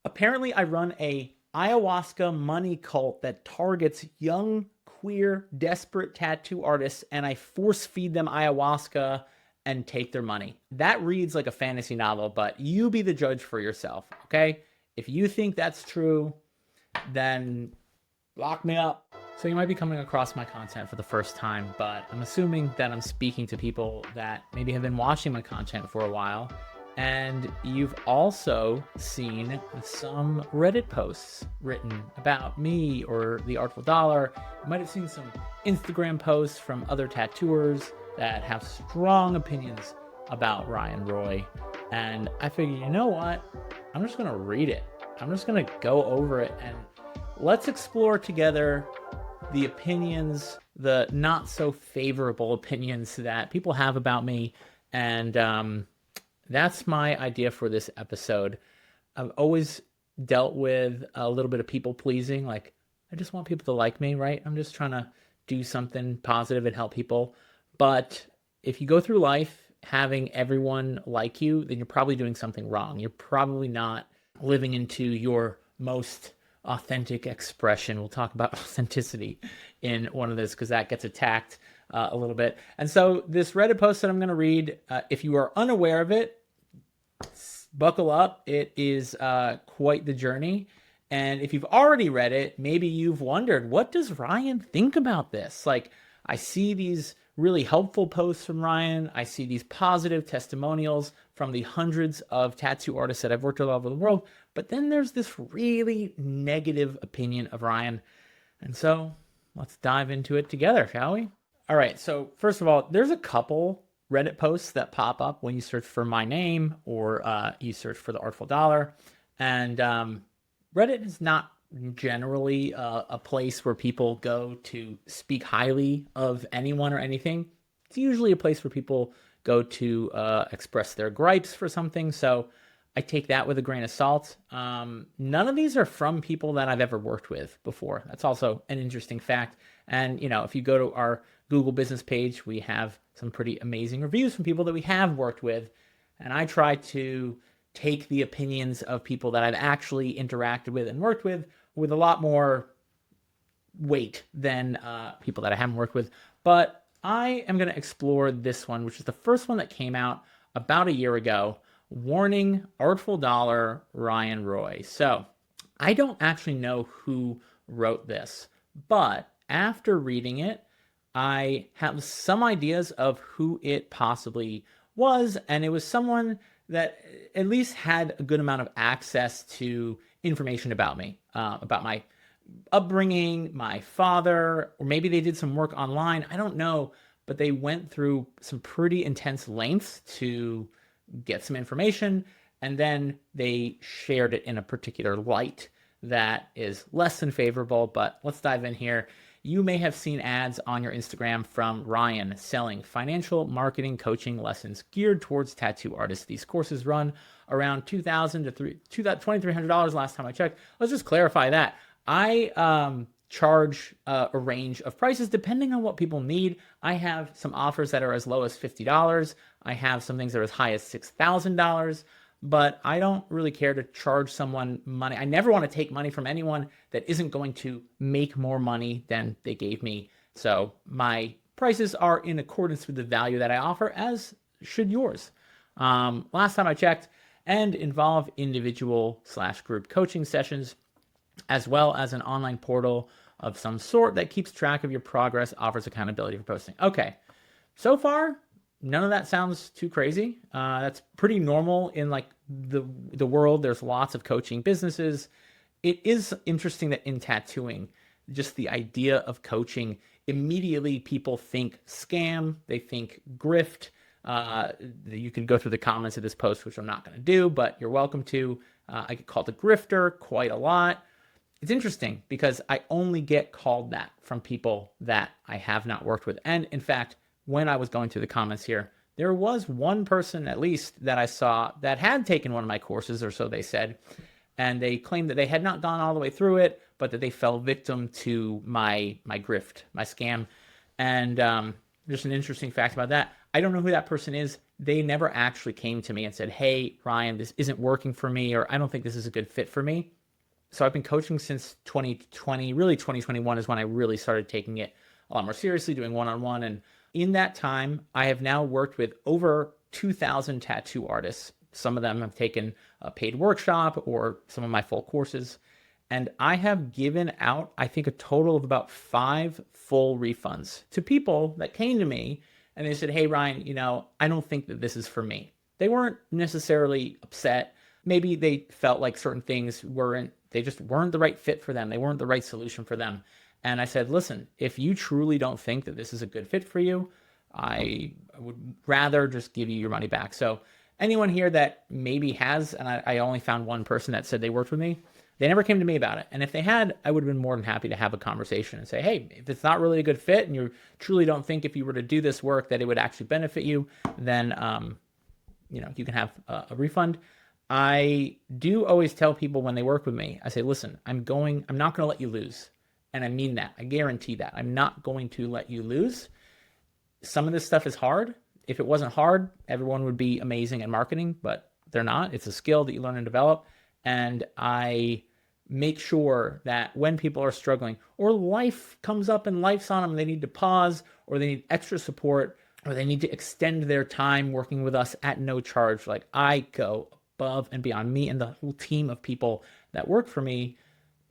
Apparently, I run a ayahuasca money cult that targets young, queer, desperate tattoo artists, and I force feed them ayahuasca and take their money. That reads like a fantasy novel, but you be the judge for yourself, okay? If you think that's true, then lock me up. So you might be coming across my content for the first time, but I'm assuming that I'm speaking to people that maybe have been watching my content for a while. And you've also seen some Reddit posts written about me or the Artful Dollar. You might have seen some Instagram posts from other tattooers that have strong opinions about Ryan Roi. And I figured, you know what? I'm just going to read it. I'm just going to go over it and let's explore together the opinions, the not so favorable opinions that people have about me. And that's my idea for this episode. I've always dealt with a little bit of people pleasing. Like, I just want people to like me, right? I'm just trying to do something positive and help people. But if you go through life having everyone like you, then you're probably doing something wrong. You're probably not living into your most authentic expression. We'll talk about authenticity in one of this because that gets attacked a little bit. And so this Reddit post that I'm going to read, if you are unaware of it, buckle up. It is quite the journey. And if you've already read it, maybe you've wondered, what does Ryan think about this? Like, I see these really helpful posts from Ryan. I see these positive testimonials from the hundreds of tattoo artists that I've worked with all over the world. But then there's this really negative opinion of Ryan. And so let's dive into it together, shall we? All right. So first of all, there's a couple Reddit posts that pop up when you search for my name or you search for the Artful Dollar. And Reddit is not generally a place where people go to speak highly of anyone or anything. It's usually a place where people go to express their gripes for something. So I take that with a grain of salt. None of these are from people that I've ever worked with before. That's also an interesting fact. And, you know, if you go to our Google business page, we have some pretty amazing reviews from people that we have worked with. And I try to take the opinions of people that I've actually interacted with and worked with a lot more weight than people that I haven't worked with. But I am going to explore this one, which is the first one that came out about a year ago. Warning, Artful Dollar, Ryan Roi. So I don't actually know who wrote this, but after reading it, I have some ideas of who it possibly was, and it was someone that at least had a good amount of access to information about me, about my upbringing, my father, or maybe they did some work online. I don't know, but they went through some pretty intense lengths to get some information, and then they shared it in a particular light that is less than favorable. But let's dive in here. You may have seen ads on your Instagram from Ryan selling financial marketing coaching lessons geared towards tattoo artists. These courses run around $2,000 to $2,300 last time I checked. Let's just clarify that. I charge a range of prices depending on what people need. I have some offers that are as low as $50. I have some things that are as high as $6,000. But I don't really care to charge someone money. I never want to take money from anyone that isn't going to make more money than they gave me. So my prices are in accordance with the value that I offer, as should yours. Last time I checked, and involve individual/group coaching sessions, as well as an online portal of some sort that keeps track of your progress, offers accountability for posting. Okay, so far, none of that sounds too crazy. That's pretty normal in like the world. There's lots of coaching businesses. It is interesting that in tattooing, just the idea of coaching, immediately people think scam, they think grift. You can go through the comments of this post, which I'm not going to do, but you're welcome to. I get called a grifter quite a lot. It's interesting because I only get called that from people that I have not worked with. And in fact, when I was going through the comments here, there was one person at least that I saw that had taken one of my courses, or so they said, and they claimed that they had not gone all the way through it, but that they fell victim to my grift, my scam. And just an interesting fact about that, I don't know who that person is. they never actually came to me and said, hey, Ryan, this isn't working for me, or I don't think this is a good fit for me. So I've been coaching since 2020, really 2021 is when I really started taking it a lot more seriously, doing one-on-one. And in that time, I have now worked with over 2,000 tattoo artists. Some of them have taken a paid workshop or some of my full courses. And I have given out, I think, a total of about 5 full refunds to people that came to me and they said, hey, Ryan, I don't think that this is for me. They weren't necessarily upset. Maybe they felt like certain things they just weren't the right fit for them. They weren't the right solution for them. And I said, listen, if you truly don't think that this is a good fit for you, I would rather just give you your money back. So anyone here that maybe has, and I only found one person that said they worked with me, they never came to me about it. And if they had, I would have been more than happy to have a conversation and say, hey, if it's not really a good fit and you truly don't think if you were to do this work that it would actually benefit you, then you can have a refund. I do always tell people when they work with me, I say, listen, I'm not going to let you lose. And I mean that. I guarantee that. I'm not going to let you lose. Some of this stuff is hard. If it wasn't hard, everyone would be amazing at marketing, but they're not. It's a skill that you learn and develop. And I make sure that when people are struggling or life comes up and life's on them, they need to pause or they need extra support or they need to extend their time working with us at no charge. Like I go above and beyond. Me and the whole team of people that work for me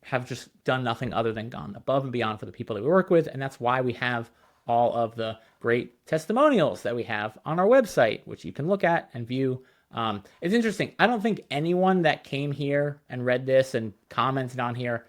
have just done nothing other than gone above and beyond for the people that we work with. And that's why we have all of the great testimonials that we have on our website, which you can look at and view. It's interesting. I don't think anyone that came here and read this and commented on here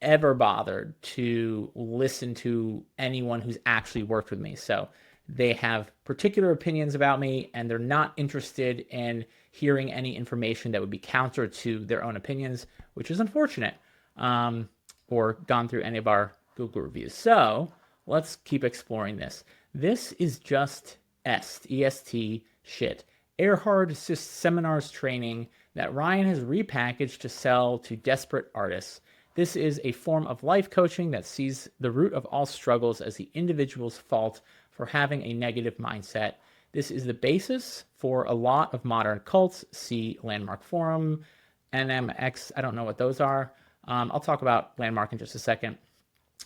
ever bothered to listen to anyone who's actually worked with me. So they have particular opinions about me and they're not interested in hearing any information that would be counter to their own opinions, which is unfortunate, or gone through any of our Google reviews. So let's keep exploring this. This is just EST shit. Erhard Seminars training that Ryan has repackaged to sell to desperate artists. This is a form of life coaching that sees the root of all struggles as the individual's fault for having a negative mindset. This is the basis for a lot of modern cults. See Landmark Forum, NMX, I don't know what those are. I'll talk about Landmark in just a second.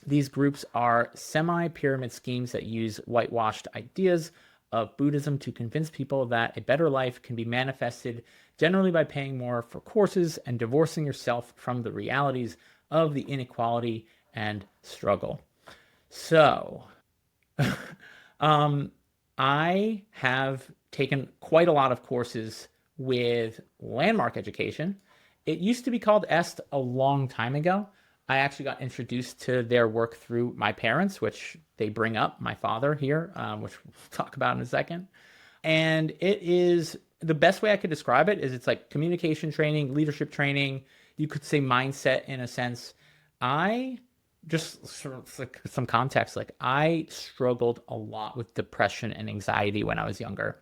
These groups are semi-pyramid schemes that use whitewashed ideas of Buddhism to convince people that a better life can be manifested generally by paying more for courses and divorcing yourself from the realities of the inequality and struggle. So, I have taken quite a lot of courses with Landmark Education. It used to be called EST a long time ago. I actually got introduced to their work through my parents, which they bring up, my father here, which we'll talk about in a second. And it is, the best way I could describe it is it's like communication training, leadership training. You could say mindset in a sense. I just sort of like some context, like I struggled a lot with depression and anxiety when I was younger.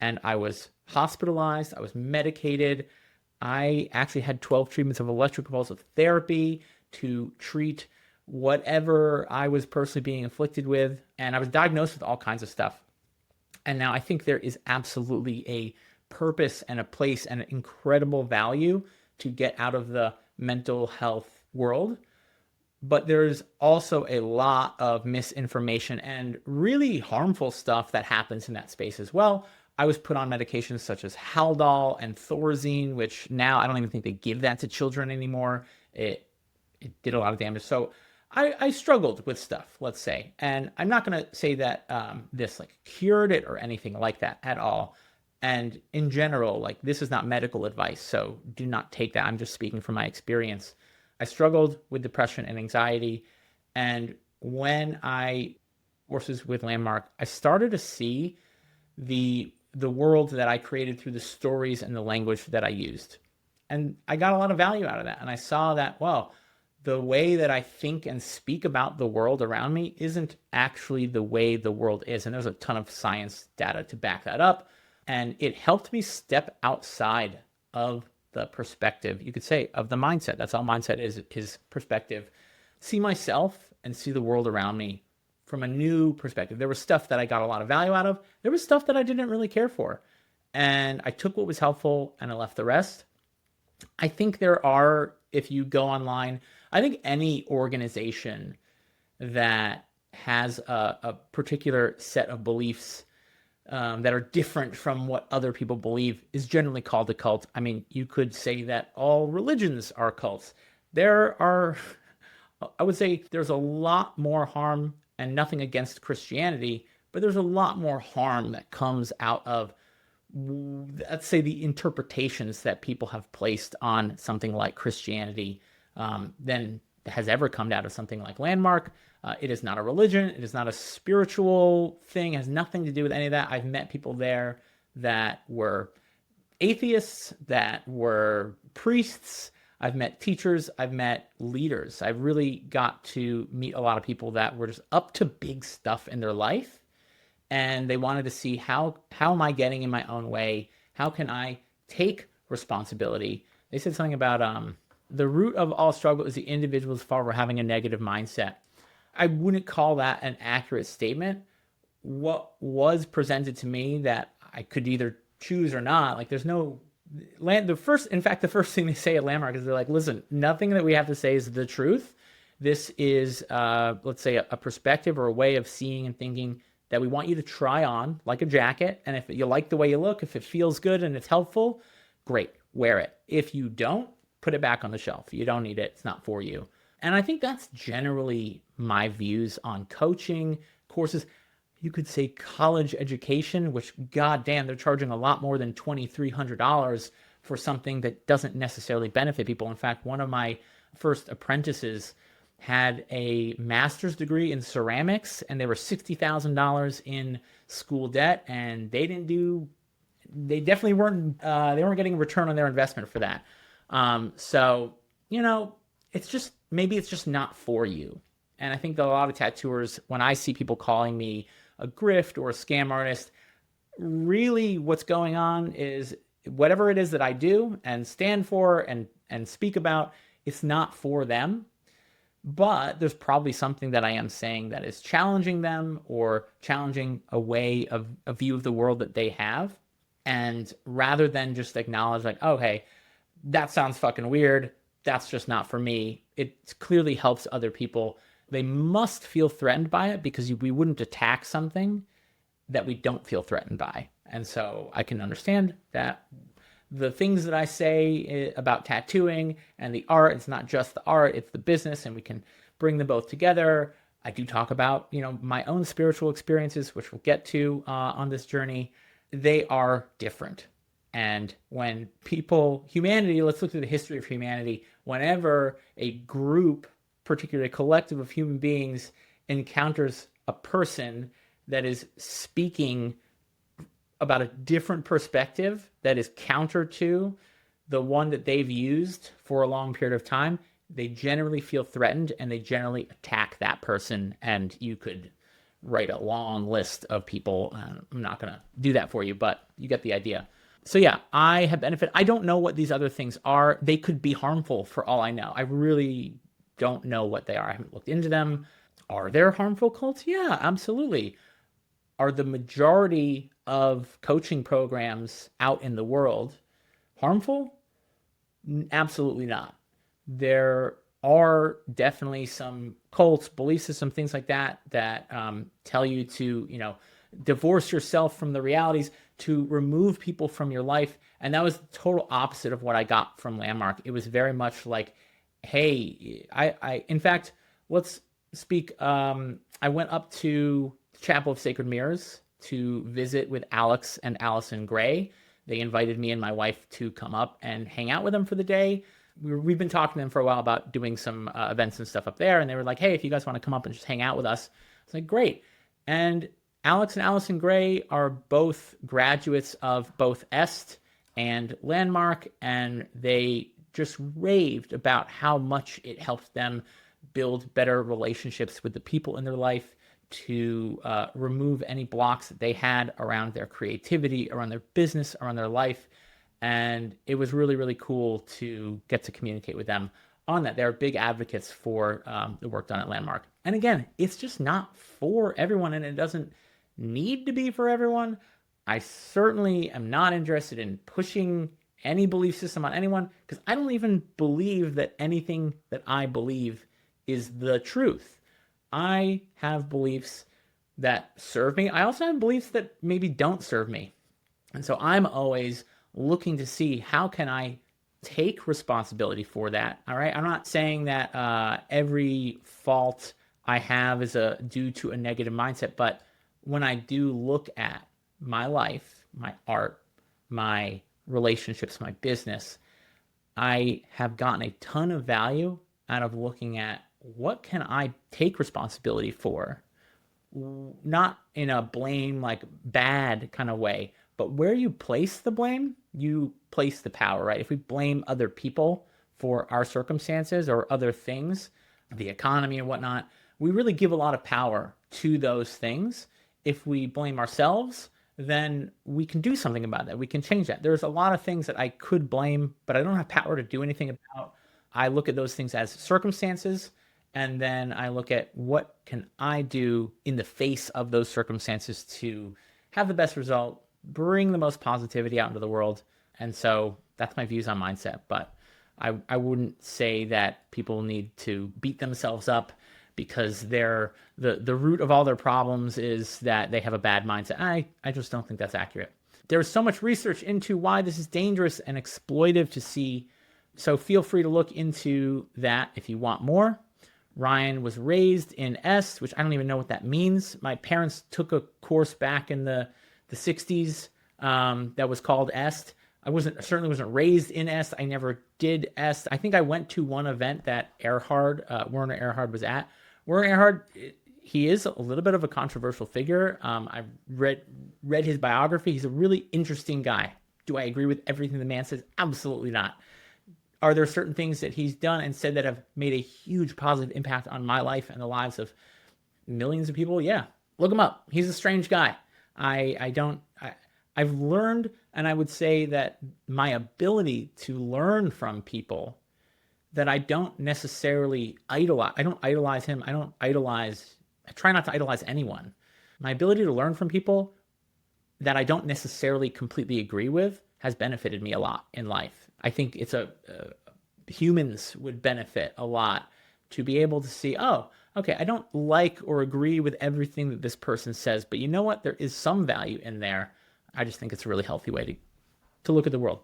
And I was hospitalized, I was medicated. I actually had 12 treatments of electroconvulsive therapy to treat whatever I was personally being afflicted with. And I was diagnosed with all kinds of stuff. And now I think there is absolutely a purpose and a place and an incredible value to get out of the mental health world. But there's also a lot of misinformation and really harmful stuff that happens in that space as well. I was put on medications such as Haldol and Thorazine, which now I don't even think they give that to children anymore. It did a lot of damage. So I struggled with stuff, let's say. And I'm not going to say that this like cured it or anything like that at all. And in general, like this is not medical advice. So do not take that. I'm just speaking from my experience. I struggled with depression and anxiety. And when I courses with Landmark, I started to see the world that I created through the stories and the language that I used. And I got a lot of value out of that. And I saw that, well, the way that I think and speak about the world around me isn't actually the way the world is. And there's a ton of science data to back that up. And it helped me step outside of the perspective, you could say, of the mindset. That's all mindset is perspective. See myself and see the world around me from a new perspective. There was stuff that I got a lot of value out of. There was stuff that I didn't really care for. and I took what was helpful and I left the rest. I think there are, if you go online, I think any organization that has a particular set of beliefs that are different from what other people believe is generally called a cult. I mean, you could say that all religions are cults. There are, I would say there's a lot more harm, and nothing against Christianity, but there's a lot more harm that comes out of, let's say, the interpretations that people have placed on something like Christianity than has ever come out of something like Landmark. It is not a religion. It is not a spiritual thing. It has nothing to do with any of that. I've met people there that were atheists, that were priests. I've met teachers. I've met leaders. I've really got to meet a lot of people that were just up to big stuff in their life. And they wanted to see how am I getting in my own way? How can I take responsibility? They said something about the root of all struggle is the individual's fault for having a negative mindset. I wouldn't call that an accurate statement. What was presented to me that I could either choose or not, like there's no the first thing they say at Landmark is they're like, listen, nothing that we have to say is the truth. This is let's say a perspective or a way of seeing and thinking that we want you to try on like a jacket. And if you like the way you look, if it feels good and it's helpful, great, wear it. If you don't, put it back on the shelf. You don't need it. It's not for you. And I think that's generally my views on coaching courses. You could say college education, which goddamn, they're charging a lot more than $2,300 for something that doesn't necessarily benefit people. In fact, one of my first apprentices had a master's degree in ceramics, and they were $60,000 in school debt, and they definitely weren't getting a return on their investment for that. So, maybe it's just not for you. And I think that a lot of tattooers, when I see people calling me a grift or a scam artist, really what's going on is whatever it is that I do and stand for and speak about, it's not for them. But there's probably something that I am saying that is challenging them or challenging a way of a view of the world that they have. And rather than just acknowledge like, oh, hey, that sounds fucking weird, that's just not for me, it clearly helps other people. They must feel threatened by it because we wouldn't attack something that we don't feel threatened by. And so I can understand that the things that I say about tattooing and the art, it's not just the art, it's the business, and we can bring them both together. I do talk about, my own spiritual experiences, which we'll get to on this journey. They are different. And when humanity, let's look through the history of humanity, whenever a group, particularly a collective of human beings, encounters a person that is speaking about a different perspective that is counter to the one that they've used for a long period of time, they generally feel threatened and they generally attack that person. And you could write a long list of people. I'm not going to do that for you, but you get the idea. So yeah, I have benefit. I don't know what these other things are. They could be harmful for all I know. I really don't know what they are. I haven't looked into them. Are there harmful cults? Yeah, absolutely. Are the majority of coaching programs out in the world harmful? Absolutely not. There are definitely some cults, belief systems, things like that tell you to, divorce yourself from the realities, to remove people from your life. And that was the total opposite of what I got from Landmark. It was very much like, hey, in fact, let's speak. I went up to the Chapel of Sacred Mirrors to visit with Alex and Allison Gray. They invited me and my wife to come up and hang out with them for the day. We've been talking to them for a while about doing some events and stuff up there. And they were like, hey, if you guys want to come up and just hang out with us. I was like, great. And Alex and Allison Gray are both graduates of both EST and Landmark, and they just raved about how much it helped them build better relationships with the people in their life, to remove any blocks that they had around their creativity, around their business, around their life. And it was really, really cool to get to communicate with them on that. They're big advocates for the work done at Landmark. And again, it's just not for everyone, and it doesn't need to be for everyone. I certainly am not interested in pushing any belief system on anyone because I don't even believe that anything that I believe is the truth. I have beliefs that serve me. I also have beliefs that maybe don't serve me. And so I'm always looking to see how can I take responsibility for that. All right. I'm not saying that every fault I have is due to a negative mindset, but when I do look at my life, my art, my relationships, my business, I have gotten a ton of value out of looking at what can I take responsibility for, not in a blame like bad kind of way, but where you place the blame, you place the power, right? If we blame other people for our circumstances or other things, the economy and whatnot, we really give a lot of power to those things. If we blame ourselves, then we can do something about that. We can change that. There's a lot of things that I could blame, but I don't have power to do anything about. I look at those things as circumstances, and then I look at what can I do in the face of those circumstances to have the best result, bring the most positivity out into the world. And so that's my views on mindset. But I wouldn't say that people need to beat themselves up because they're the root of all their problems is that they have a bad mindset. I just don't think that's accurate. There's so much research into why this is dangerous and exploitive to see. So feel free to look into that if you want more. Ryan was raised in Est, which I don't even know what that means. My parents took a course back in the 60s that was called Est. I certainly wasn't raised in Est. I never did Est. I think I went to one event that Werner Erhard was at. Werner Erhard, he is a little bit of a controversial figure. I've read his biography. He's a really interesting guy. Do I agree with everything the man says? Absolutely not. Are there certain things that he's done and said that have made a huge positive impact on my life and the lives of millions of people? Yeah. Look him up. He's a strange guy. I've learned, and I would say that my ability to learn from people that I don't necessarily idolize. I don't idolize him. I try not to idolize anyone. My ability to learn from people that I don't necessarily completely agree with has benefited me a lot in life. I think humans would benefit a lot to be able to see, oh, okay, I don't like or agree with everything that this person says, but you know what? There is some value in there. I just think it's a really healthy way to look at the world.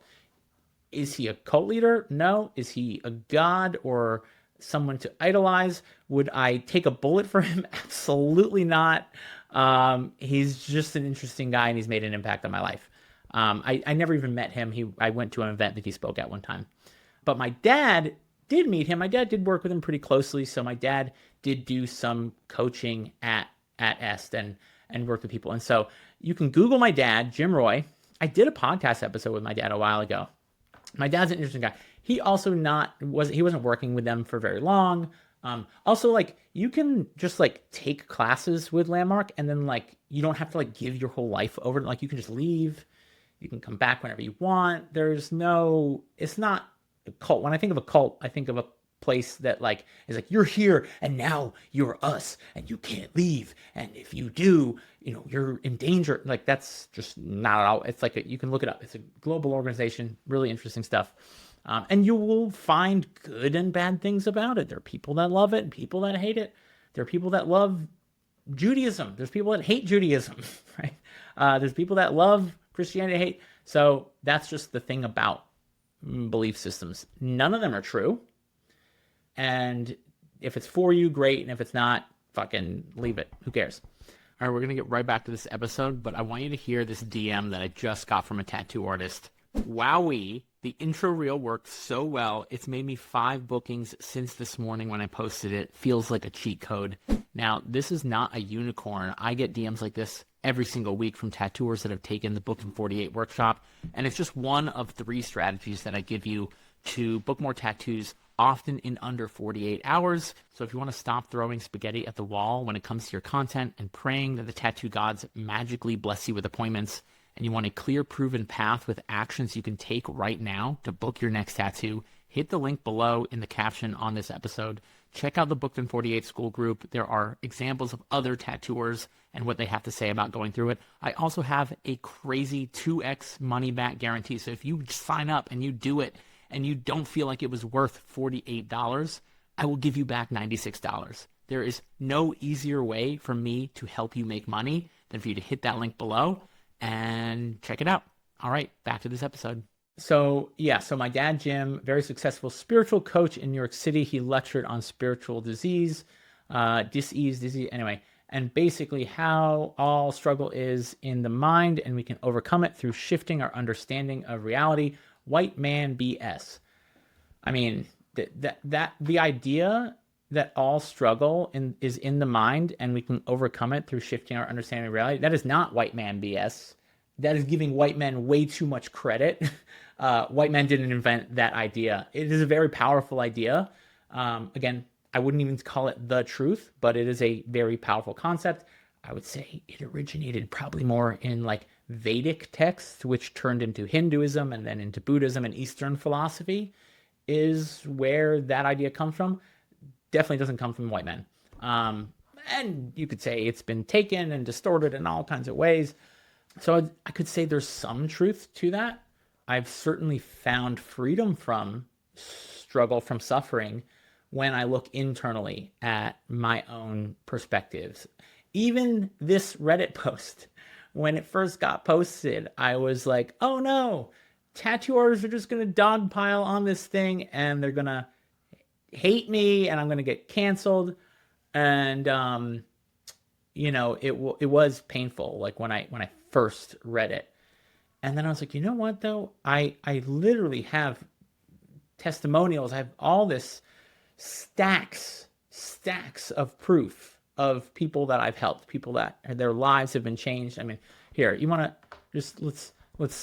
Is he a cult leader? No. Is he a god or someone to idolize? Would I take a bullet for him? Absolutely not. He's just an interesting guy, and he's made an impact on my life. I never even met him. I went to an event that he spoke at one time. But my dad did meet him. My dad did work with him pretty closely. So my dad did do some coaching at Est and work with people. And so you can Google my dad, Jim Roi. I did a podcast episode with my dad a while ago. My dad's an interesting guy. He also wasn't working with them for very long. Also, like, you can just like take classes with Landmark, and then like you don't have to like give your whole life over. Like, you can just leave. You can come back whenever you want. It's not a cult. When I think of a cult, I think of a place that like is like, you're here and now you're us and you can't leave, and if you do, you're in danger. Like, that's just not at all. It's like you can look it up. It's a global organization, really interesting stuff, and you will find good and bad things about it. There are people that love it and people that hate it. There are people that love Judaism. There's people that hate Judaism, right? There's people that love Christianity, hate. So that's just the thing about belief systems. None of them are true. And if it's for you, great. And if it's not, fucking leave it. Who cares? All right, we're going to get right back to this episode, but I want you to hear this DM that I just got from a tattoo artist. Wowee, the intro reel worked so well. It's made me 5 bookings since this morning when I posted it. Feels like a cheat code. Now, this is not a unicorn. I get DMs like this every single week from tattooers that have taken the Book in 48 workshop. And it's just one of 3 strategies that I give you to book more tattoos, often in under 48 hours. So if you want to stop throwing spaghetti at the wall when it comes to your content and praying that the tattoo gods magically bless you with appointments, and you want a clear, proven path with actions you can take right now to book your next tattoo, hit the link below in the caption on this episode. Check out the Booked in 48 School group. There are examples of other tattooers and what they have to say about going through it. I also have a crazy 2x money back guarantee. So if you sign up and you do it and you don't feel like it was worth $48, I will give you back $96. There is no easier way for me to help you make money than for you to hit that link below and check it out. All right, back to this episode. So my dad, Jim, very successful spiritual coach in New York City. He lectured on spiritual disease, anyway, and basically how all struggle is in the mind and we can overcome it through shifting our understanding of reality. White man BS. I mean, the idea that all struggle is in the mind and we can overcome it through shifting our understanding of reality, that is not white man BS. That is giving white men way too much credit. White men didn't invent that idea. It is a very powerful idea. Again, I wouldn't even call it the truth, but it is a very powerful concept. I would say it originated probably more in like Vedic texts, which turned into Hinduism and then into Buddhism and Eastern philosophy is where that idea comes from. Definitely doesn't come from white men. And you could say it's been taken and distorted in all kinds of ways. So I could say there's some truth to that. I've certainly found freedom from struggle, from suffering, when I look internally at my own perspectives. Even this Reddit post, when it first got posted, I was like, oh no, tattoo artists are just going to dogpile on this thing and they're going to hate me and I'm going to get canceled. And, it was painful. Like when I first read it. And then I was like, you know what though? I literally have testimonials. I have all this stacks of proof of people that I've helped, people that their lives have been changed. I mean, here, you want to just, let's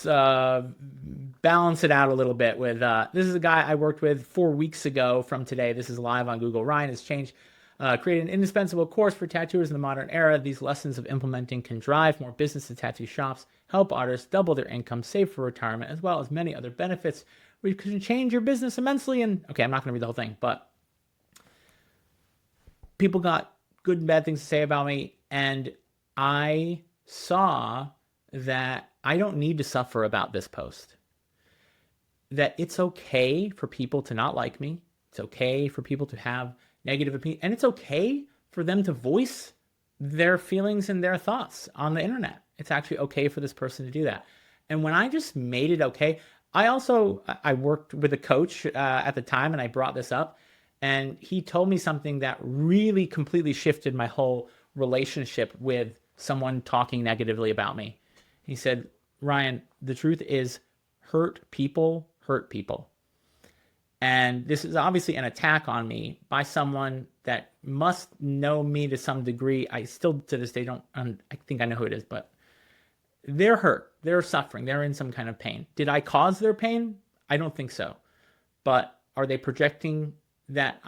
balance it out a little bit with, this is a guy I worked with 4 weeks ago from today. This is live on Google. Ryan has changed. Created an indispensable course for tattooers in the modern era. These lessons of implementing can drive more business to tattoo shops, help artists double their income, save for retirement, as well as many other benefits, which can change your business immensely. And okay, I'm not going to read the whole thing, but people got good and bad things to say about me. And I saw that I don't need to suffer about this post. That it's okay for people to not like me. It's okay for people to have negative opinion, and it's okay for them to voice their feelings and their thoughts on the internet. It's actually okay for this person to do that. And when I just made it okay, I worked with a coach at the time, and I brought this up, and he told me something that really completely shifted my whole relationship with someone talking negatively about me. He said, Ryan, the truth is hurt people hurt people. And this is obviously an attack on me by someone that must know me to some degree. I still, to this day, I think I know who it is, but they're hurt. They're suffering. They're in some kind of pain. Did I cause their pain? I don't think so. But are they projecting that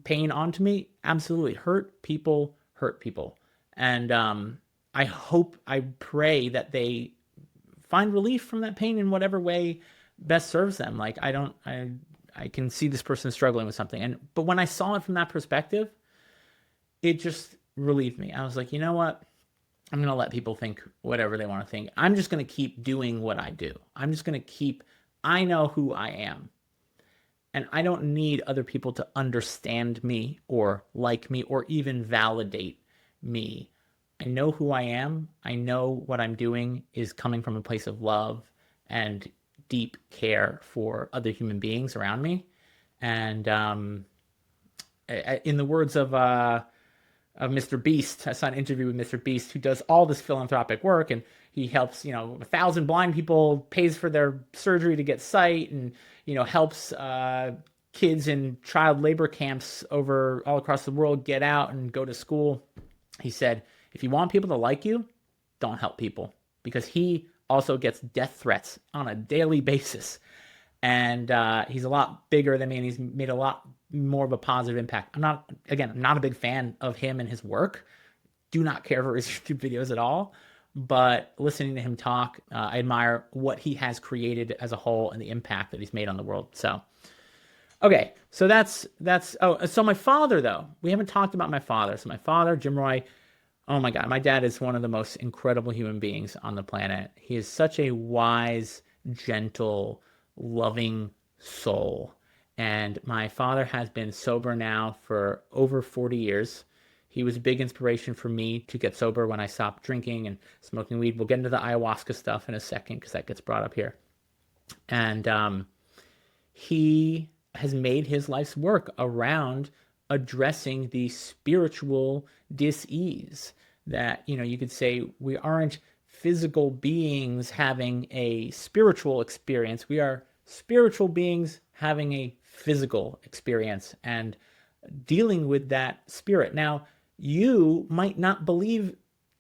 pain onto me? Absolutely. Hurt people hurt people. And I pray that they find relief from that pain in whatever way best serves them. Like, I can see this person struggling with something. But when I saw it from that perspective, it just relieved me. I was like, you know what? I'm going to let people think whatever they want to think. I'm just going to keep doing what I do. I know who I am. And I don't need other people to understand me or like me or even validate me. I know who I am. I know what I'm doing is coming from a place of love and deep care for other human beings around me. And in the words of Mr. Beast, I saw an interview with Mr. Beast, who does all this philanthropic work, and he helps 1,000 blind people, pays for their surgery to get sight, and helps kids in child labor camps all across the world get out and go to school. He said, if you want people to like you, don't help people, because he also gets death threats on a daily basis. And he's a lot bigger than me, and he's made a lot more of a positive impact. I'm not a big fan of him and his work. Do not care for his YouTube videos at all. But listening to him talk, I admire what he has created as a whole and the impact that he's made on the world. So, Okay, so so my father though, we haven't talked about my father. So my father, Jim Roy, oh my God, my dad is one of the most incredible human beings on the planet. He is such a wise, gentle, loving soul. And my father has been sober now for over 40 years. He was a big inspiration for me to get sober when I stopped drinking and smoking weed. We'll get into the ayahuasca stuff in a second because that gets brought up here. And he has made his life's work around addressing the spiritual dis-ease that, you could say we aren't physical beings having a spiritual experience. We are spiritual beings having a physical experience and dealing with that spirit. Now, you might not believe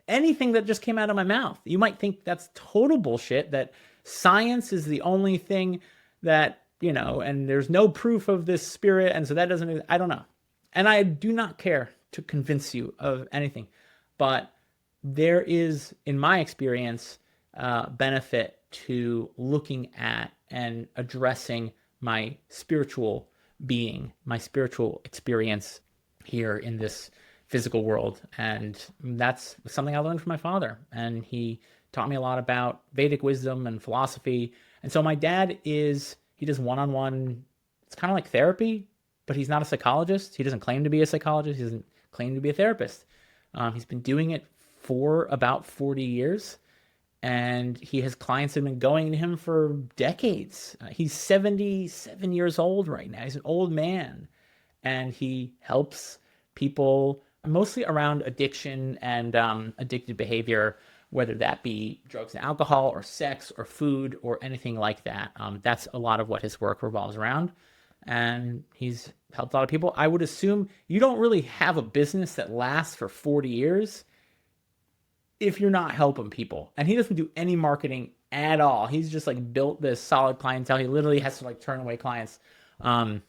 anything that just came out of my mouth. You might think that's total bullshit, that science is the only thing that, and there's no proof of this spirit. And so that doesn't, I don't know. And I do not care to convince you of anything. But there is, in my experience, benefit to looking at and addressing my spiritual being, my spiritual experience here in this physical world. And that's something I learned from my father. And he taught me a lot about Vedic wisdom and philosophy. And so my dad he does one-on-one, it's kind of like therapy, but he's not a psychologist. He doesn't claim to be a psychologist. He doesn't claim to be a therapist. He's been doing it for about 40 years. And he has clients that have been going to him for decades. He's 77 years old right now. He's an old man. And he helps people mostly around addiction and addictive behavior, whether that be drugs and alcohol or sex or food or anything like that. That's a lot of what his work revolves around. And he's helped a lot of people. I would assume you don't really have a business that lasts for 40 years if you're not helping people. And he doesn't do any marketing at all. He's just like built this solid clientele. He literally has to like turn away clients. I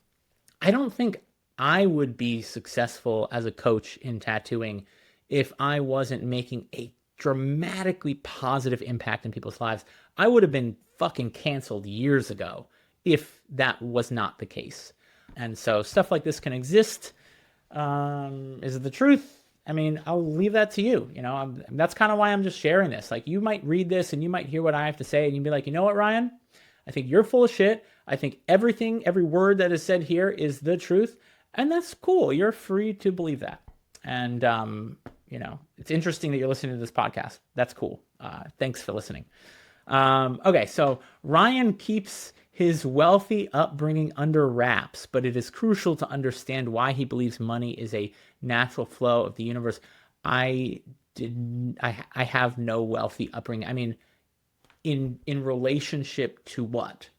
don't think I would be successful as a coach in tattooing if I wasn't making a dramatically positive impact in people's lives. I would have been fucking canceled years ago if that was not the case. And so stuff like this can exist. Is it the truth? I mean, I'll leave that to you. That's kind of why I'm just sharing this. Like, you might read this and you might hear what I have to say and you'd be like, you know what, Ryan? I think you're full of shit. I think every word that is said here is the truth. And that's cool. You're free to believe that. And, it's interesting that you're listening to this podcast. That's cool. Thanks for listening. Okay, so Ryan keeps his wealthy upbringing under wraps, but it is crucial to understand why he believes money is a natural flow of the universe. I have no wealthy upbringing. I mean, in relationship to what?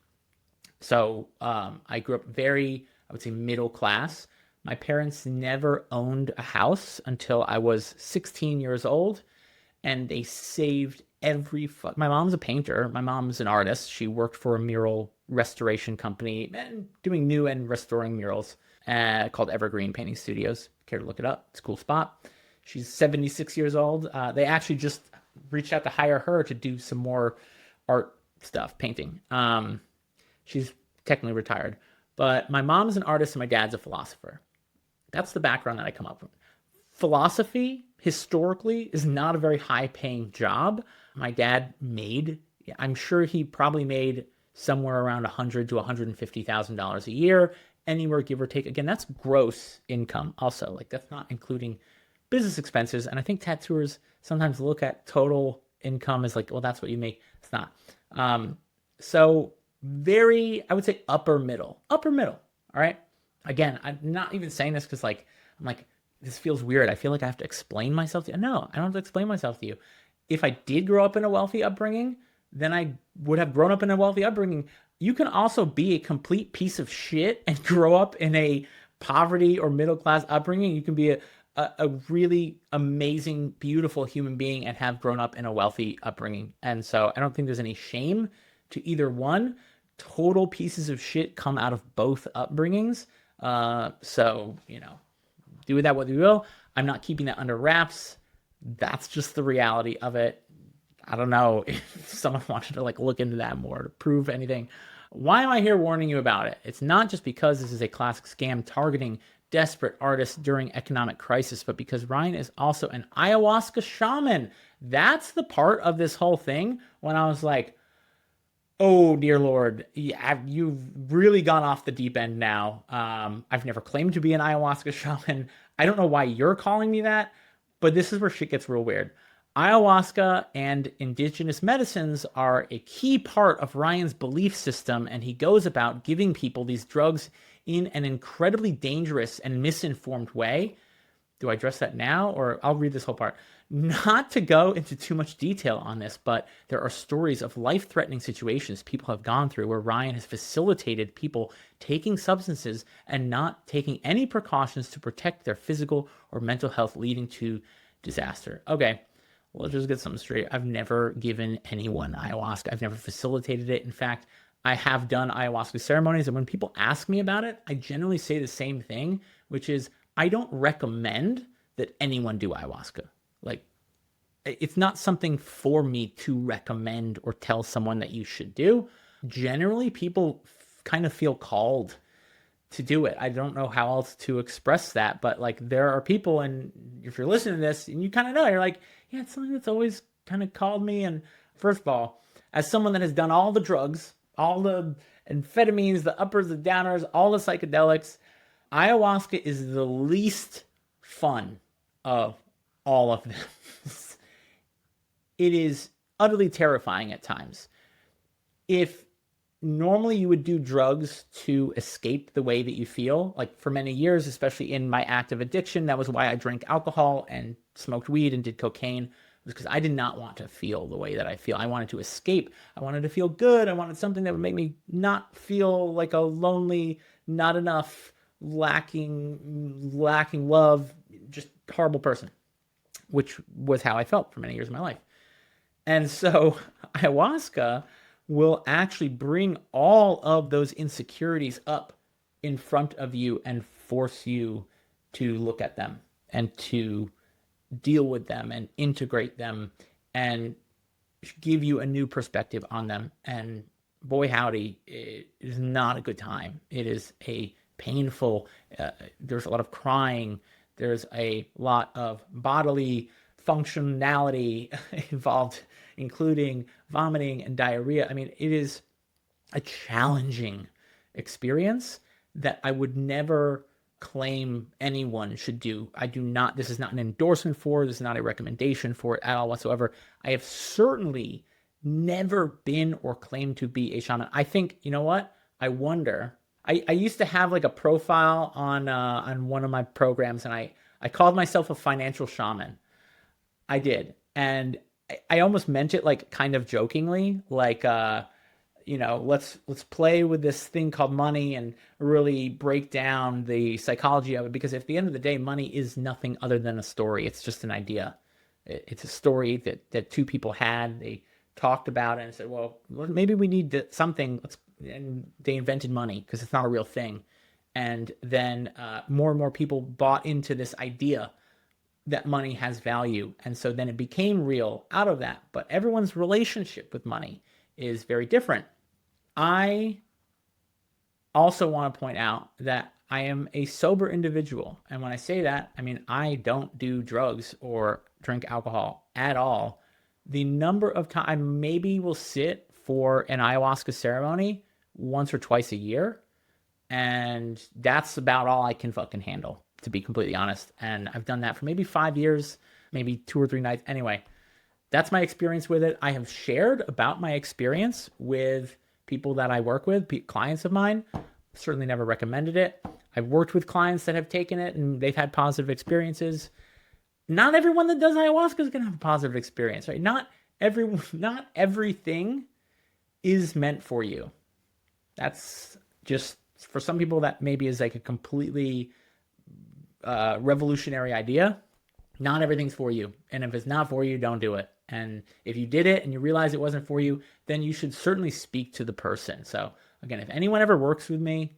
So I grew up very, I would say, middle class. My parents never owned a house until I was 16 years old, and they saved my mom's a painter. My mom's an artist. She worked for a mural restoration company and doing new and restoring murals called Evergreen Painting Studios. Care to look it up? It's a cool spot. She's 76 years old. They actually just reached out to hire her to do some more art stuff, painting. She's technically retired. But my mom's an artist and my dad's a philosopher. That's the background that I come up with. Philosophy, historically, is not a very high-paying job. My dad I'm sure he probably made somewhere around $100,000 to $150,000 a year, anywhere, give or take. Again, that's gross income also. Like, that's not including business expenses. And I think tattooers sometimes look at total income as like, well, that's what you make. It's not. So very, I would say upper middle. All right. Again, I'm not even saying this because I'm like, this feels weird. I feel like I have to explain myself to you. No, I don't have to explain myself to you. If I did grow up in a wealthy upbringing, then I would have grown up in a wealthy upbringing. You can also be a complete piece of shit and grow up in a poverty or middle class upbringing. You can be a really amazing, beautiful human being and have grown up in a wealthy upbringing. And so I don't think there's any shame to either one. Total pieces of shit come out of both upbringings. So, do with that what you will. I'm not keeping that under wraps. That's just the reality of it. I don't know if someone wanted to look into that more to prove anything. Why am I here warning you about it? It's not just because this is a classic scam targeting desperate artists during economic crisis, but because Ryan is also an ayahuasca shaman. That's the part of this whole thing when I was like, oh dear Lord, you've really gone off the deep end now. I've never claimed to be an ayahuasca shaman. I don't know why you're calling me that, but this is where shit gets real weird. Ayahuasca and indigenous medicines are a key part of Ryan's belief system, and he goes about giving people these drugs in an incredibly dangerous and misinformed way. Do I address that now, or I'll read this whole part? Not to go into too much detail on this, but there are stories of life-threatening situations people have gone through where Ryan has facilitated people taking substances and not taking any precautions to protect their physical or mental health, leading to disaster. Okay, let's just get something straight. I've never given anyone ayahuasca. I've never facilitated it. In fact, I have done ayahuasca ceremonies, and when people ask me about it, I generally say the same thing, which is I don't recommend that anyone do ayahuasca. Like, it's not something for me to recommend or tell someone that you should do. Generally, people kind of feel called to do it. I don't know how else to express that, but like there are people, and if you're listening to this and you kind of know, you're like, yeah, it's something that's always kind of called me. And first of all, as someone that has done all the drugs, all the amphetamines, the uppers, the downers, all the psychedelics, ayahuasca is the least fun of all of them. It is utterly terrifying at times. If normally you would do drugs to escape the way that you feel, like for many years, especially in my active addiction, that was why I drank alcohol and smoked weed and did cocaine, was because I did not want to feel the way that I feel. I wanted to escape. I wanted to feel good. I wanted something that would make me not feel like a lonely, not enough, lacking love, just horrible person, which was how I felt for many years of my life. And so ayahuasca will actually bring all of those insecurities up in front of you and force you to look at them and to deal with them and integrate them and give you a new perspective on them. And boy, howdy, it is not a good time. It is a painful, there's a lot of crying. There's a lot of bodily functionality involved, including vomiting and diarrhea. I mean, it is a challenging experience that I would never claim anyone should do. I do not, this is not an endorsement for, this is not a recommendation for it at all whatsoever. I have certainly never been or claimed to be a shaman. I think, you know what? I wonder, I used to have like a profile on one of my programs, and I called myself a financial shaman. I did. And I almost meant it like kind of jokingly, like, let's play with this thing called money and really break down the psychology of it. Because at the end of the day, money is nothing other than a story. It's just an idea. It's a story that two people had. They talked about it and said, well, maybe we need something. And they invented money because it's not a real thing. And then more and more people bought into this idea that money has value. And so then it became real out of that. But everyone's relationship with money is very different. I also want to point out that I am a sober individual. And when I say that, I mean, I don't do drugs or drink alcohol at all. The number of times I maybe will sit for an ayahuasca ceremony once or twice a year. And that's about all I can fucking handle, to be completely honest. And I've done that for maybe 5 years, maybe 2 or 3 nights. Anyway, that's my experience with it. I have shared about my experience with people that I work with, clients of mine. Certainly never recommended it. I've worked with clients that have taken it and they've had positive experiences. Not everyone that does ayahuasca is going to have a positive experience, right? Not everything is meant for you. That's just, for some people, that maybe is like a completely revolutionary idea. Not everything's for you. And if it's not for you, don't do it. And if you did it and you realize it wasn't for you, then you should certainly speak to the person. So again, if anyone ever works with me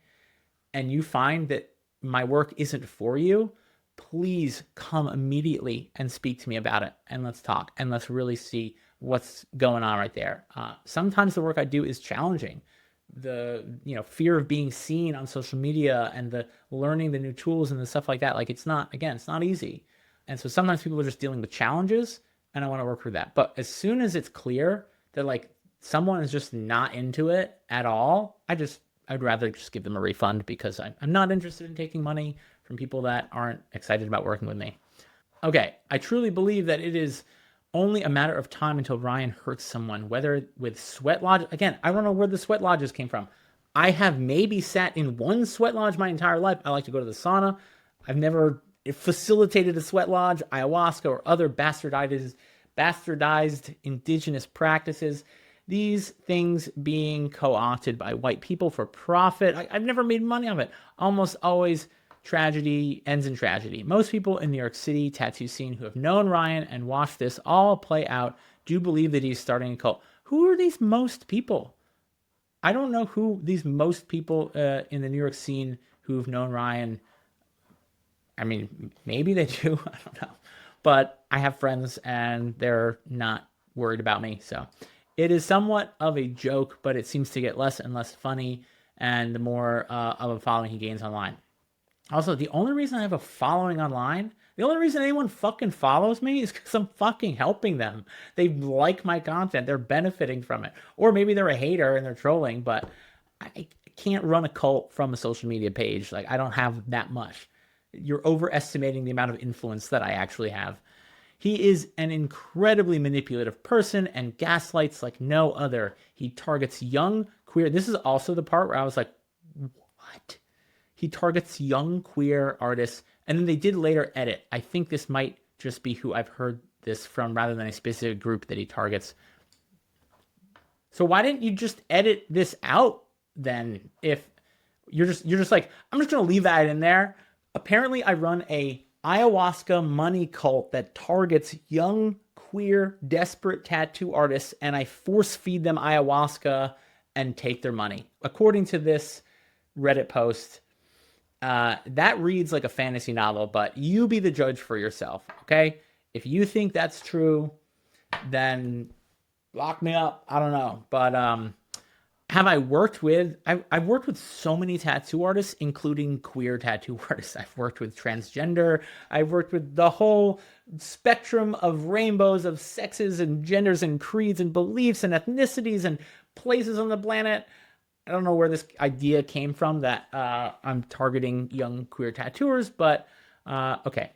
and you find that my work isn't for you, please come immediately and speak to me about it. And let's talk and let's really see what's going on right there. Sometimes the work I do is challenging, fear of being seen on social media and the learning the new tools and the stuff like that. Like it's not easy. And so sometimes people are just dealing with challenges and I want to work through that. But as soon as it's clear that like someone is just not into it at all, I'd rather just give them a refund because I'm not interested in taking money from people that aren't excited about working with me. Okay, I truly believe that it is only a matter of time until Ryan hurts someone, whether with sweat lodge. Again, I don't know where the sweat lodges came from. I have maybe sat in one sweat lodge my entire life. I like to go to the sauna. I've never facilitated a sweat lodge, ayahuasca, or other bastardized indigenous practices. These things being co-opted by white people for profit. I've never made money of it. Almost always tragedy ends in tragedy. Most people in New York City tattoo scene who have known Ryan and watched this all play out do believe that he's starting a cult. Who are these most people? I don't know who these most people in the New York scene who've known Ryan. I mean, maybe they do. I don't know. But I have friends and they're not worried about me. So it is somewhat of a joke, but it seems to get less and less funny and the more of a following he gains online. Also, the only reason I have a following online, the only reason anyone fucking follows me is because I'm fucking helping them. They like my content. They're benefiting from it. Or maybe they're a hater and they're trolling, but I can't run a cult from a social media page. Like, I don't have that much. You're overestimating the amount of influence that I actually have. He is an incredibly manipulative person and gaslights like no other. He targets young, queer. This is also the part where I was like, what? He targets young queer artists, and then they did later edit. I think this might just be who I've heard this from rather than a specific group that he targets. So why didn't you just edit this out then? If you're just like, I'm just going to leave that in there. Apparently I run a ayahuasca money cult that targets young, queer, desperate tattoo artists, and I force feed them ayahuasca and take their money. According to this Reddit post, that reads like a fantasy novel, but you be the judge for yourself, okay? If you think that's true, then lock me up. I don't know. But have I worked with... I've worked with so many tattoo artists, including queer tattoo artists. I've worked with transgender. I've worked with the whole spectrum of rainbows of sexes and genders and creeds and beliefs and ethnicities and places on the planet. I don't know where this idea came from that I'm targeting young queer tattooers, but okay.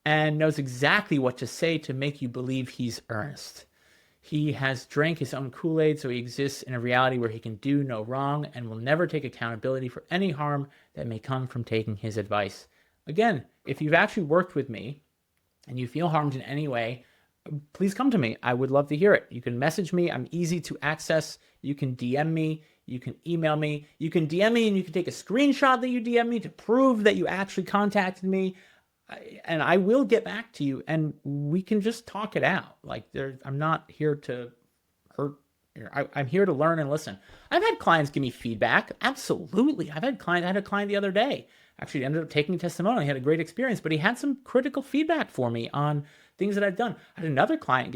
And knows exactly what to say to make you believe he's earnest. He has drank his own Kool-Aid, so he exists in a reality where he can do no wrong and will never take accountability for any harm that may come from taking his advice. Again, if you've actually worked with me and you feel harmed in any way, please come to me. I would love to hear it. You can message me. I'm easy to access. You can DM me. You can email me. You can DM me and you can take a screenshot that you DM me to prove that you actually contacted me. And I will get back to you and we can just talk it out. Like I'm not here to hurt. I'm here to learn and listen. I've had clients give me feedback. Absolutely. I had a client the other day. Actually ended up taking a testimonial. He had a great experience, but he had some critical feedback for me on things that I've done. I had another client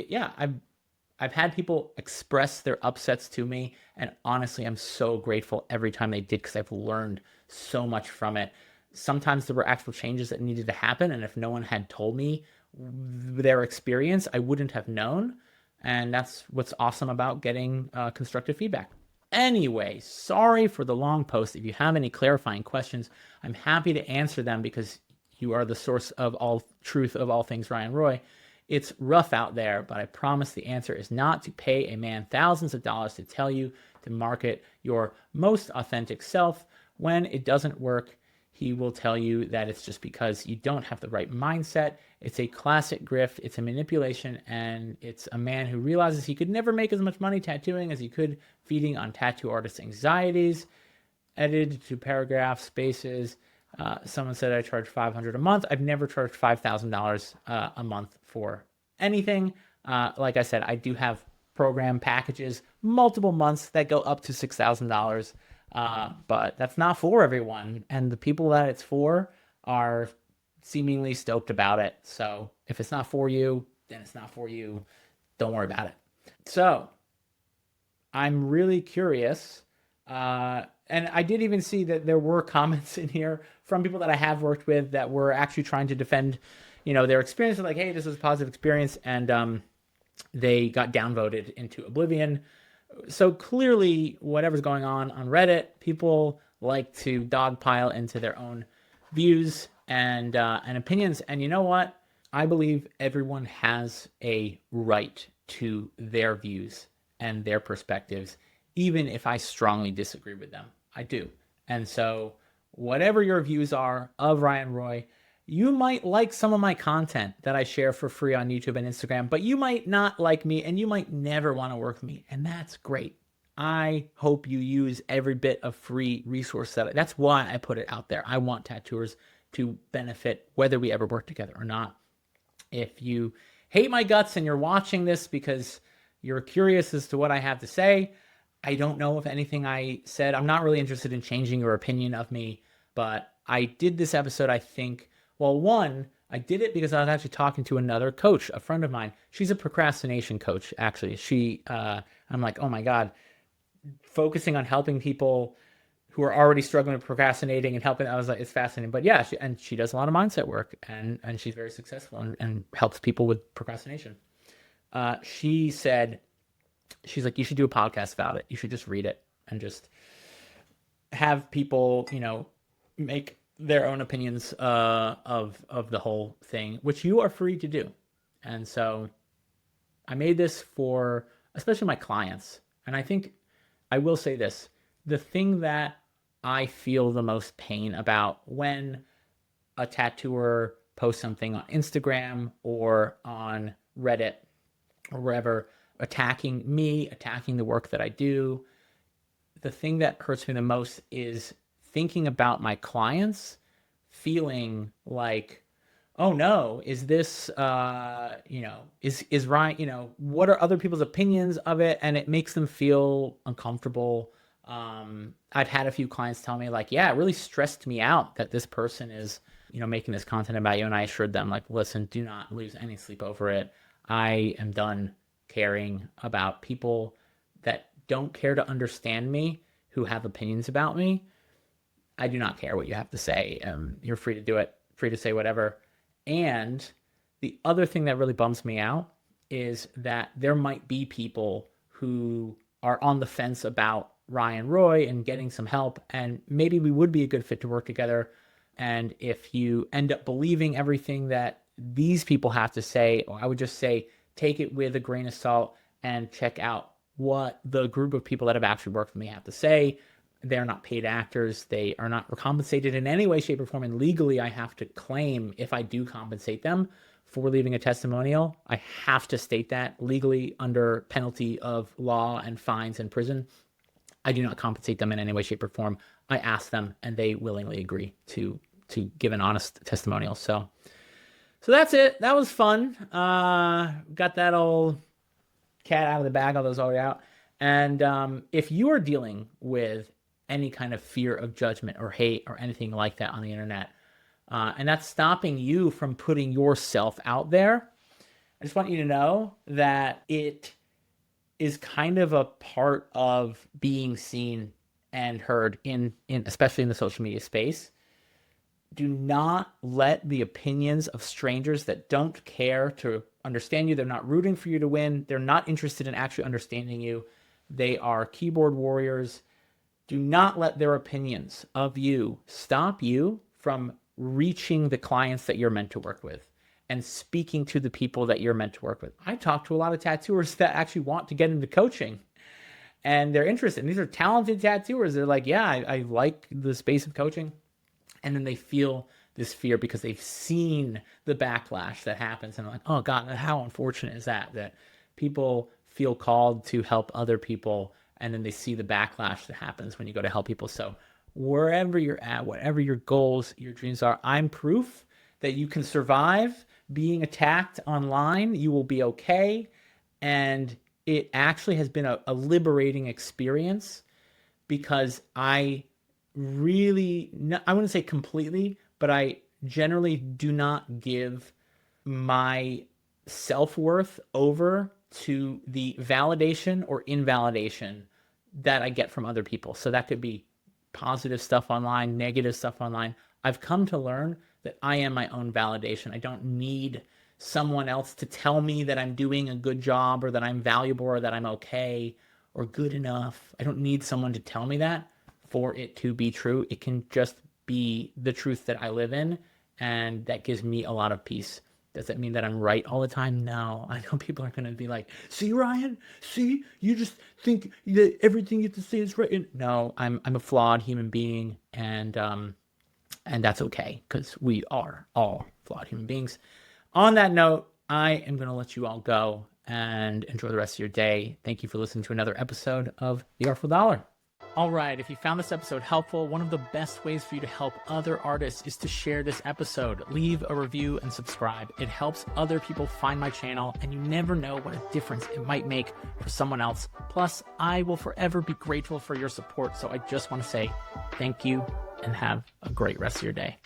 I've had people express their upsets to me, and honestly, I'm so grateful every time they did because I've learned so much from it. Sometimes there were actual changes that needed to happen, and if no one had told me their experience, I wouldn't have known, and that's what's awesome about getting constructive feedback. Anyway, sorry for the long post. If you have any clarifying questions, I'm happy to answer them because you are the source of all truth of all things Ryan Roi. It's rough out there, but I promise the answer is not to pay a man thousands of dollars to tell you to market your most authentic self. When it doesn't work, he will tell you that it's just because you don't have the right mindset. It's a classic grift. It's a manipulation, and it's a man who realizes he could never make as much money tattooing as he could feeding on tattoo artists' anxieties. Edited to paragraphs, spaces. Someone said I charge $500 a month. I've never charged $5,000 a month for anything. Like I said, I do have program packages, multiple months that go up to $6,000. But that's not for everyone. And the people that it's for are seemingly stoked about it. So if it's not for you, then it's not for you. Don't worry about it. So I'm really curious And I did even see that there were comments in here from people that I have worked with that were actually trying to defend, their experience. Like, hey, this was a positive experience, and they got downvoted into oblivion. So clearly, whatever's going on Reddit, people like to dogpile into their own views and opinions. And you know what? I believe everyone has a right to their views and their perspectives, even if I strongly disagree with them. I do. And so, whatever your views are of Ryan Roi, you might like some of my content that I share for free on YouTube and Instagram, but you might not like me and you might never want to work with me. And that's great. I hope you use every bit of free resource that's why I put it out there. I want tattooers to benefit whether we ever work together or not. If you hate my guts and you're watching this because you're curious as to what I have to say, I don't know if anything I said, I'm not really interested in changing your opinion of me, but I did this episode, I think, well, one, I did it because I was actually talking to another coach, a friend of mine. She's a procrastination coach, actually. I'm like, oh my God, focusing on helping people who are already struggling with procrastinating and helping. I was like, it's fascinating. But yeah, she does a lot of mindset work and she's very successful and helps people with procrastination. She said, she's like, you should do a podcast about it. You should just read it and just have people, make their own opinions of the whole thing, which you are free to do. And so I made this for especially my clients. And I think I will say this, the thing that I feel the most pain about when a tattooer posts something on Instagram or on Reddit or wherever, attacking me, attacking the work that I do, the thing that hurts me the most is thinking about my clients feeling like, oh no, is this, is Ryan, what are other people's opinions of it? And it makes them feel uncomfortable. I've had a few clients tell me like, yeah, it really stressed me out that this person is, making this content about you. And I assured them like, listen, do not lose any sleep over it. I am done caring about people that don't care to understand me, who have opinions about me. I do not care what you have to say. You're free to do it, free to say whatever. And the other thing that really bums me out is that there might be people who are on the fence about Ryan Roi and getting some help, and maybe we would be a good fit to work together. And if you end up believing everything that these people have to say, I would just say, take it with a grain of salt and check out what the group of people that have actually worked with me have to say. They're not paid actors. They are not compensated in any way, shape, or form. And legally, I have to claim, if I do compensate them for leaving a testimonial, I have to state that legally under penalty of law and fines and prison. I do not compensate them in any way, shape, or form. I ask them, and they willingly agree to give an honest testimonial. So that's it. That was fun. Got that old cat out of the bag, all those already out. And if you are dealing with any kind of fear of judgment or hate or anything like that on the internet, and that's stopping you from putting yourself out there, I just want you to know that it is kind of a part of being seen and heard in especially in the social media space. Do not let the opinions of strangers that don't care to understand you, they're not rooting for you to win, they're not interested in actually understanding you, they are keyboard warriors. Do not let their opinions of you stop you from reaching the clients that you're meant to work with and speaking to the people that you're meant to work with. I talk to a lot of tattooers that actually want to get into coaching and they're interested. And these are talented tattooers. They're like, yeah, I like the space of coaching. And then they feel this fear because they've seen the backlash that happens. And like, oh God, how unfortunate is that people feel called to help other people, and then they see the backlash that happens when you go to help people. So wherever you're at, whatever your goals, your dreams are, I'm proof that you can survive being attacked online. You will be okay. And it actually has been a liberating experience because I really, I wouldn't say completely, but I generally do not give my self-worth over to the validation or invalidation that I get from other people. So that could be positive stuff online, negative stuff online. I've come to learn that I am my own validation. I don't need someone else to tell me that I'm doing a good job or that I'm valuable or that I'm okay or good enough. I don't need someone to tell me that for it to be true. It can just be the truth that I live in, and that gives me a lot of peace. Does that mean that I'm right all the time? No. I know people are going to be like, see, Ryan, see, you just think that everything you have to say is right. And no, I'm a flawed human being, and that's okay, because we are all flawed human beings. On that note, I am going to let you all go and enjoy the rest of your day. Thank you for listening to another episode of The Artful Dollar. All right, if you found this episode helpful, one of the best ways for you to help other artists is to share this episode. Leave a review and subscribe. It helps other people find my channel, and you never know what a difference it might make for someone else. Plus, I will forever be grateful for your support, so I just want to say thank you and have a great rest of your day.